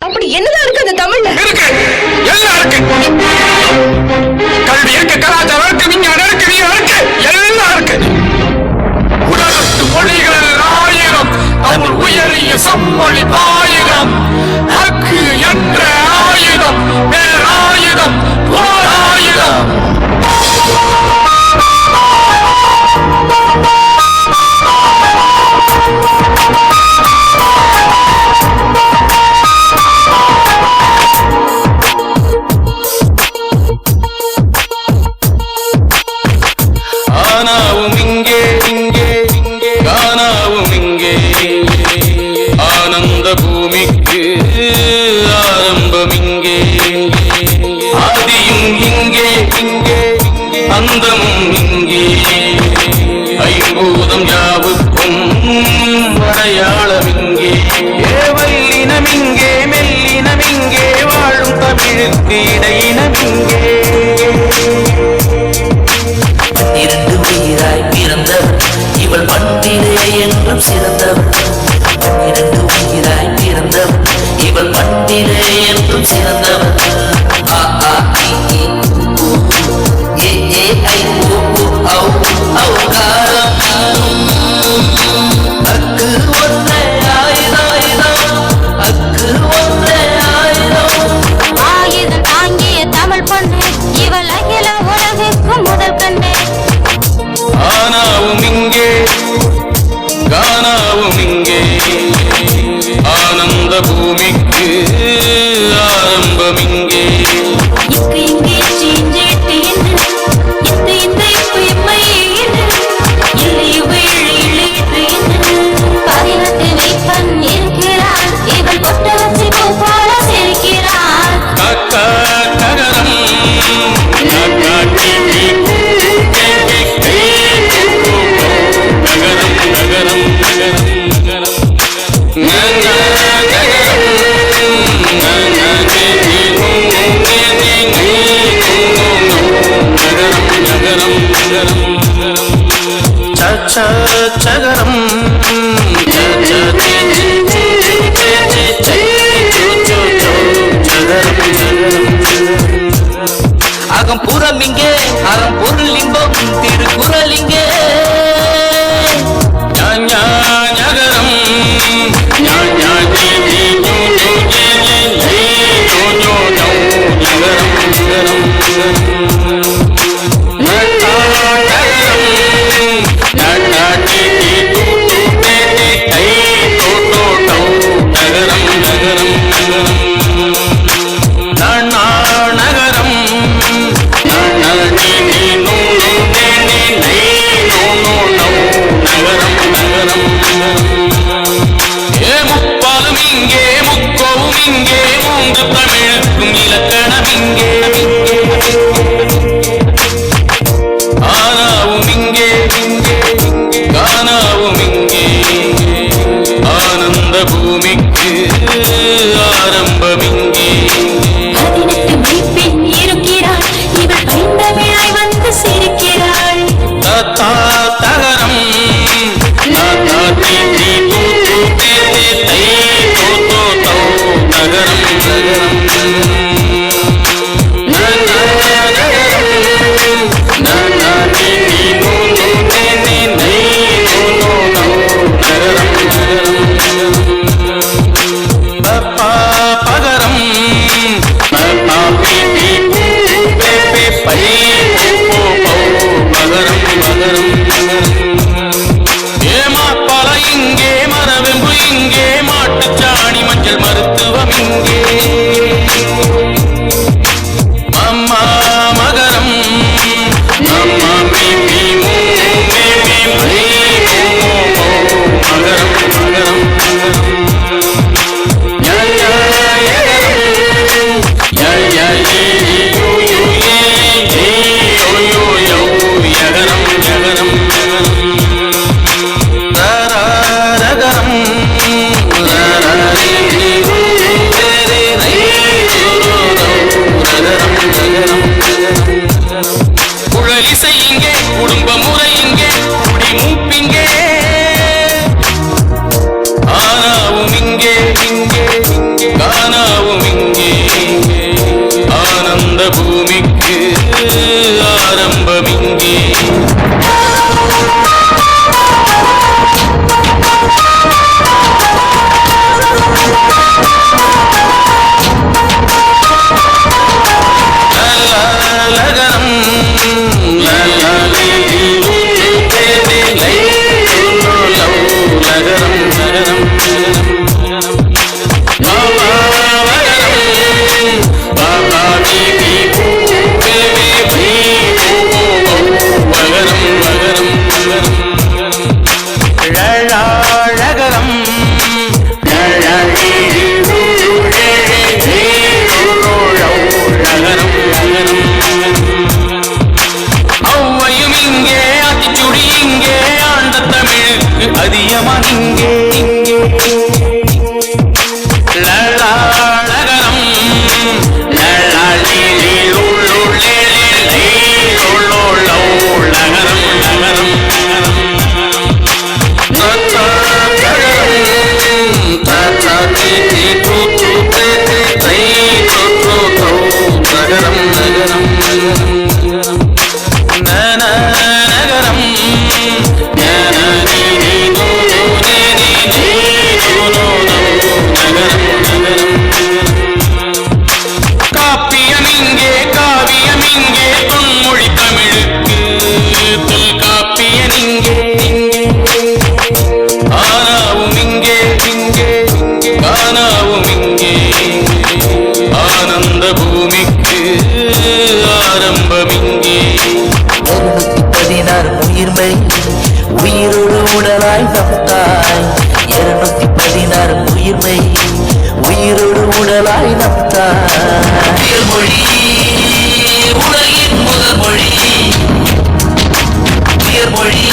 அப்படி என்னதான் இருக்கு அந்த தமிழ்ல? இருக்கு, எல்லாம் இருக்கு. கல்வி இருக்கு, கலாச்சாரம் இருக்கு, விஞ்ஞானம் இருக்கு, வீரம் இருக்கு, எல்லாம் இருக்கு. உலகத்து மொழிகள் 1000, தமிழ் உயரிய செம்மொழி 1000. ஹக்கு என்ற ஆயுதம், பேராயுதம், போராயுதம். ஆனாவும் இங்கே இங்கே இங்கே காணாவும் இங்கே ஆனந்த பூமிக்கு ஆரம்பம் இங்கே ஆதியும் இங்கே இங்கே அந்தமும் இங்கே ஐம்பூதம் யாவுக்கும் அடையாளம் இங்கே ஏவல்லினம் இங்கே மெல்லினம் இங்கே வாழும் தமிழுக்கு இடையினம் இங்கே இரண்டு உயிராய் பிறந்தவர் இவள் பண்பிலே என்றும் சிறந்தவர். இரண்டு உயிராய் பிறந்தவர் இவள் பண்பிலே என்றும் சிறந்தவர். ஆ ஆ இ ஈ உ ஏ ஏ ஐ ஓ ஓ ஔ ஔ காரம். அக்கு ஒன்றே ஆயுதம், அக்கு ஒன்றே ஆயுதம். ஆயுதம் தாங்கிய தமிழ் பொண்ணு இவள் அகில உலகுக்கு முதல் கண்டு. ஆனாவும் இங்கே காணாவும் இங்கே ஆனந்த பூமிக்கு ஆரம்பம் இங்கே இக்கு இங்கே சீஞ்சேட்டு என்று இத்து இந்த இப்பு இம்மை என்று இல்லை வீழ் இழித்து என்று பதினத்து வைப்பன் இருக்கிறாள் இவள் கொட்ட வச்சு போல சிரிக்கிறாள். காக்கா நகரம் சகரம் அகம் புறம் இங்கே அறம் பொருள் இன்பம் திருக்குறள் இங்கே நகரம் தமிழுக்கும் இலக்கணம் இங்கே ஆனாவும் இங்கே காணாவும் இங்கே ஆனந்த பூமிக்கு ஆரம்பம் இங்கே பதினெட்டு மைப்பெண் இருக்கிறாள் இவள் பைந்தமிழாய் வந்து சிரிக்கிறாள். தத்தா தகரம் தாத்தா தீ தீ தூ தூ தே தே தை தோ தோ தௌ நகரம் நகரம் பப்பா ஆனாவும் இங்கே ஆனந்த பூமிக்கு ஆரம்பம் இங்கே நகரம் நகரம் ஔவையும் இங்கே ஆத்திச்சுடி இங்கே ஆண்ட தமிழுக்கு அதிகமா இங்கே நகரம் காப்பியம் இங்கே காவியம் இங்கே தொன்மொழி தமிழுக்கு தொல்காப்பியன் இங்கே ஆனாவும் இங்கே காணாவும் இங்கே ஆனந்த பூமிக்கு ஆரம்பம் இங்கே 216 உயிர்மை உயிரோடு உடலாய் நம்தாய் 216 உயிர்மை உயிரோடு உடலாய் நம்தாய் மொழி உலகின் முதல் மொழி உயர்மொழி